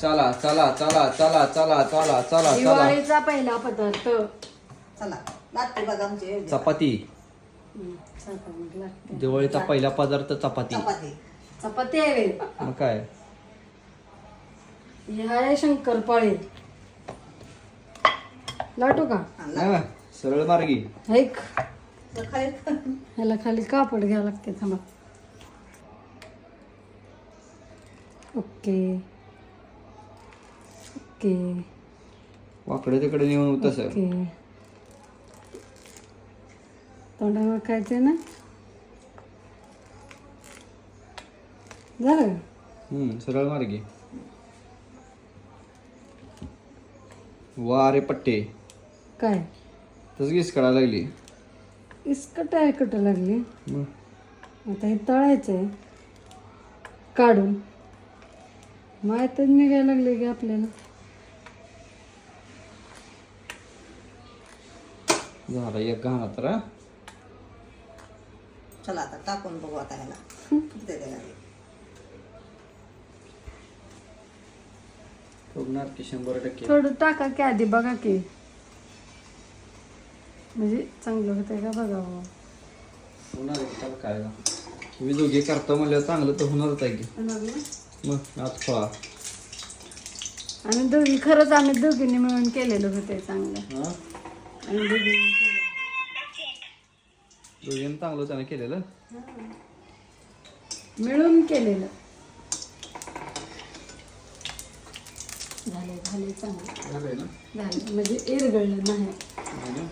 चला चला चला चला चला चला चला चला. दिवाळीचा पहिला पदार्थ. चला लागते बघा आमचे चपाती. स्वयंपाक लागते. दिवाळीचा पहिला पदार्थ चपाती. चपाती. चपाती आहे रे. मग काय हे आहे शंकरपाळे. लाटू का? हा, सरळ मार्गी. ऐक खाली ह्याला खाली कापड घ्यावं लागते. थांबा. ओके ओके वाकडे तिकडे नेऊन तसं. ओके. तोंडावर खायचंय ना. झालं का? सरळ मार्गी. वा रे पट्टे. काय तसं गीस काढायला लागली. इसकट आहे कट लागली. मग आता हे तळायचंय काढून. माहीतच निघायला लागले की आपल्याला. झाला एक घाणा तर. हा? चला आता टाकून बघू आता ह्याला किती द्यायला लागेल. फुगणार की 100%. थोडं टाका की आधी बघा की म्हणजे चांगलं होतंय का बघावं. होणार आहे त्याला काय ना. तुम्ही दोघे करता म्हणल्यावर चांगलं तर होणारच आहे की. होणार ना? मग आज फळा. आम्ही दोघी खरंच आम्ही दोघींनी मिळून केलेलं होतं चांगलं. हा आम्ही दोघींनी केलं. दोघीनं चांगलं त्याने केलेलं. मिळून केलेलं. झाले झाले चांगलं झालंय ना. झालं म्हणजे इरगळलं नाही. आहे ना?